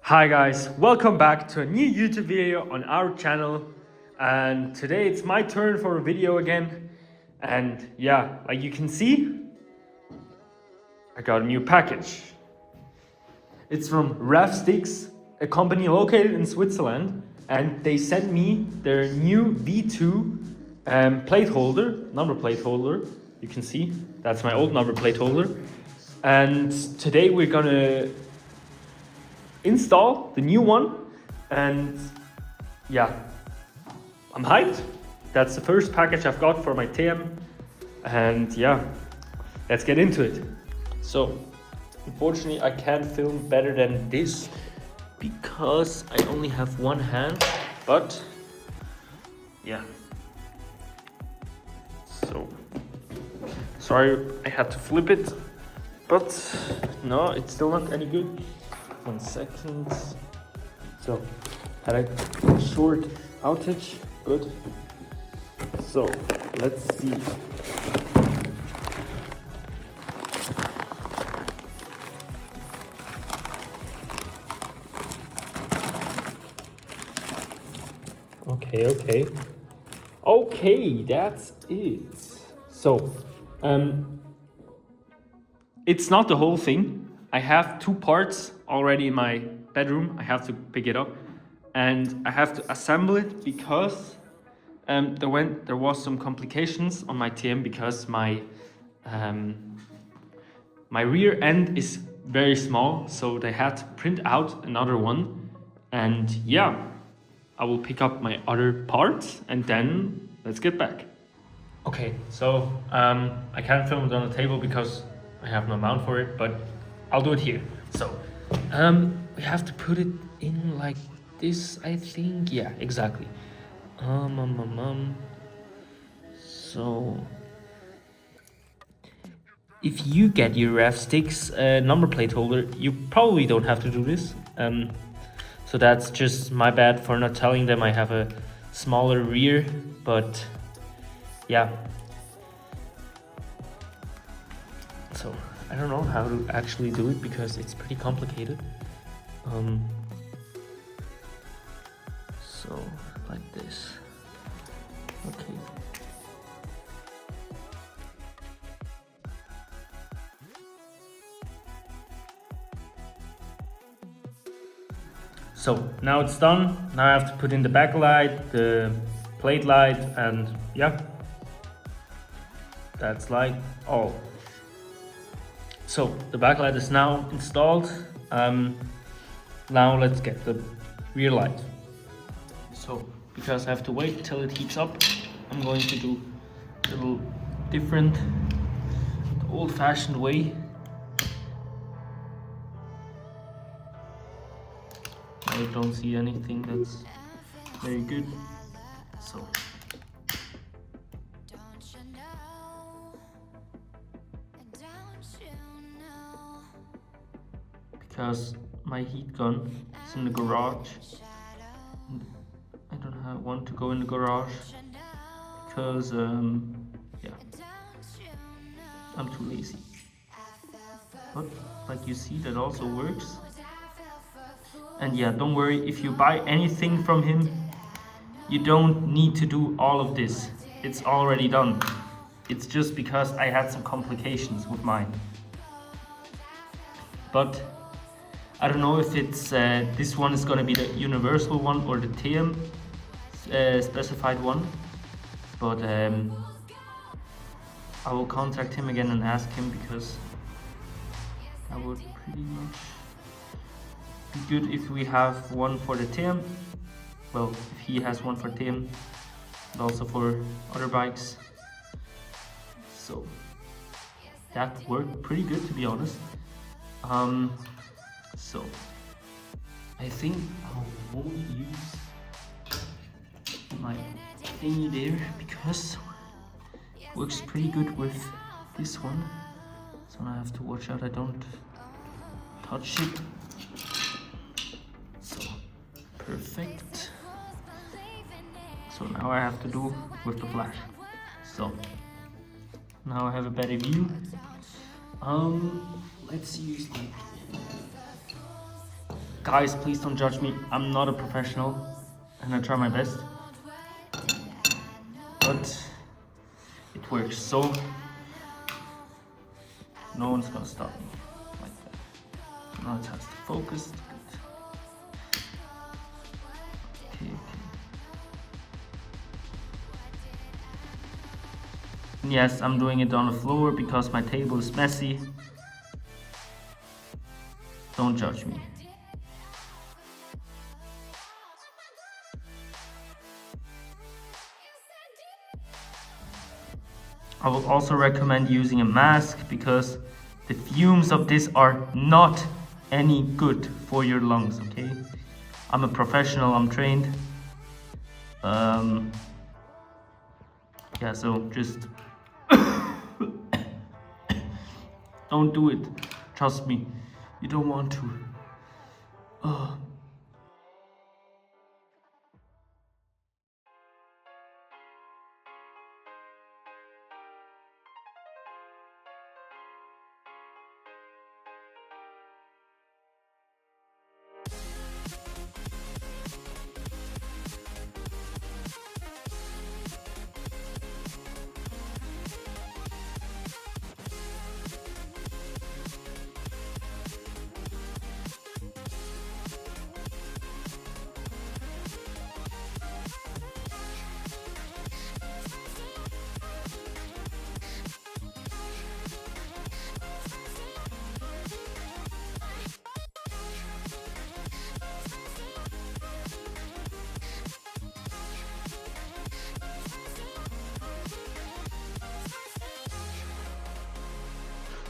Hi guys, welcome back to a new YouTube video on our channel, and today it's my turn for a video again. And yeah, like you can see, I got a new package. It's from Sticks, a company located in Switzerland, and they sent me their new V2 plate holder, number plate holder. You can see that's my old number plate holder, and today we're gonna install the new one. And yeah, I'm hyped. That's the first package I've got for my TM, and yeah, let's get into it. So unfortunately I can't film better than this because I only have one hand, but yeah, so sorry I had to flip it, but no, it's still not any good. 1 second. So had a short outage. Good. So let's see. Okay, that's it. So it's not the whole thing. I have two parts already in my bedroom. I have to pick it up and I have to assemble it because there was some complications on my TM because my rear end is very small, so they had to print out another one. And yeah, I will pick up my other parts and then let's get back. Okay, so I can't film it on the table because I have no mount for it, but I'll do it here. So we have to put it in like this, I think. Yeah, exactly. So if you get your sticks number plate holder, you probably don't have to do this. So that's just my bad for not telling them I have a smaller rear, but yeah. So I don't know how to actually do it because it's pretty complicated. So like this. Okay. So now it's done. Now I have to put in the backlight, the plate light, and yeah, that's like all. So the backlight is now installed. Now let's get the rear light. So because I have to wait till it heats up, I'm going to do a little different, the old-fashioned way. I don't see anything that's very good. So because my heat gun is in the garage, I don't want to go in the garage because yeah, I'm too lazy. But like you see, that also works. And yeah, don't worry, if you buy anything from him, you don't need to do all of this. It's already done. It's just because I had some complications with mine. But I don't know if it's this one is gonna be the universal one or the TM specified one. But I will contact him again and ask him because that would pretty much be good if we have one for the TM. Well, if he has one for TM, and also for other bikes. So that worked pretty good, to be honest. So I think I won't use my thingy there because it works pretty good with this one. So now I have to watch out I don't touch it. So perfect. So now I have to do with the flash. So now I have a better view. Let's use like Guys, please don't judge me. I'm not a professional and I try my best. But it works, so no one's gonna stop me like that. Now it has to focus. Okay. Yes, I'm doing it on the floor because my table is messy. Don't judge me. I would also recommend using a mask because the fumes of this are not any good for your lungs, okay? I'm a professional, I'm trained. Yeah, so just don't do it. Trust me, you don't want to.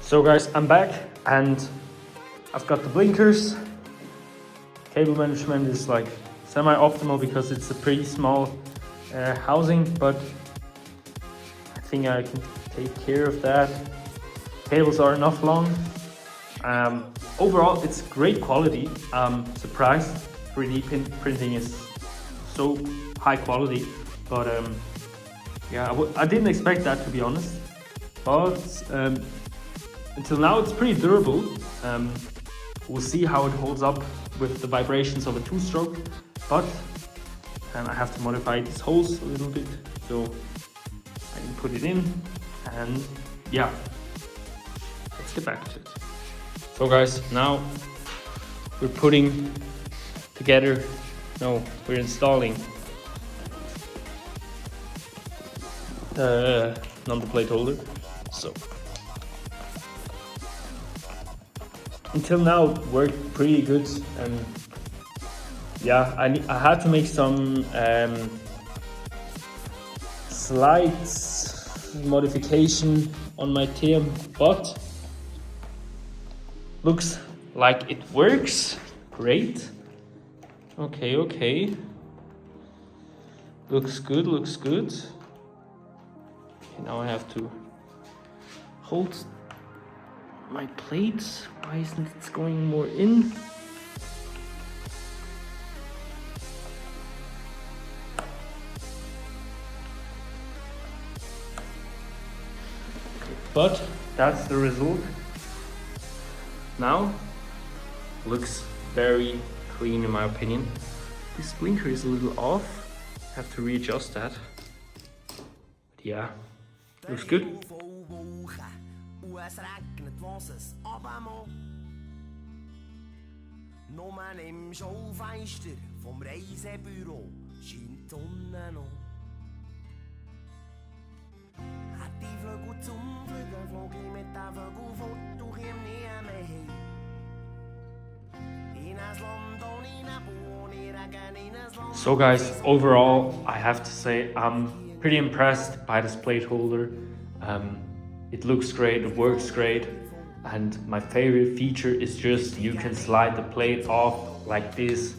So guys, I'm back and I've got the blinkers. Cable management is like semi-optimal because it's a pretty small housing, but I think I can take care of that. Cables are enough long. Overall, it's great quality. Surprised 3D printing is so high quality, but yeah, I didn't expect that, to be honest. But until now, it's pretty durable. We'll see how it holds up with the vibrations of a two-stroke, but I have to modify these holes a little bit, so I can put it in, and yeah, let's get back to it. So guys, now we're putting together, no, we're installing the number plate holder. So until now it worked pretty good, and yeah, I had to make some slight modification on my term, but looks like it works great. Okay, looks good. Okay, now I have to hold my plates. Why isn't it going more in? But that's the result. Now looks very clean in my opinion. This blinker is a little off. I have to readjust that. But yeah, looks good. Nomen im Schaufenster vom Reisebüro scheint die Sonne noch. Hätte ich Flügel zum Fliegen, flog ich mit den Vögeln fort und käme nie mehr heim. In ein Land ohne Nebel, ohne Regen, in ein Land. So guys, overall, I have to say I'm pretty impressed by this plate holder. It looks great, it works great. And my favorite feature is just you can slide the plate off like this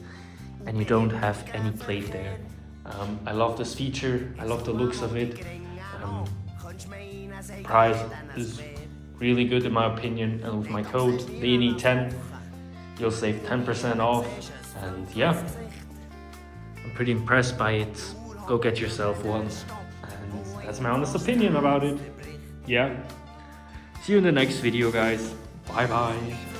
and you don't have any plate there. I love this feature, I love the looks of it. Price is really good in my opinion, and with my code DNE10 you'll save 10% off, and yeah, I'm pretty impressed by it. Go get yourself one, and that's my honest opinion about it. Yeah. See you in the next video, guys. Bye bye.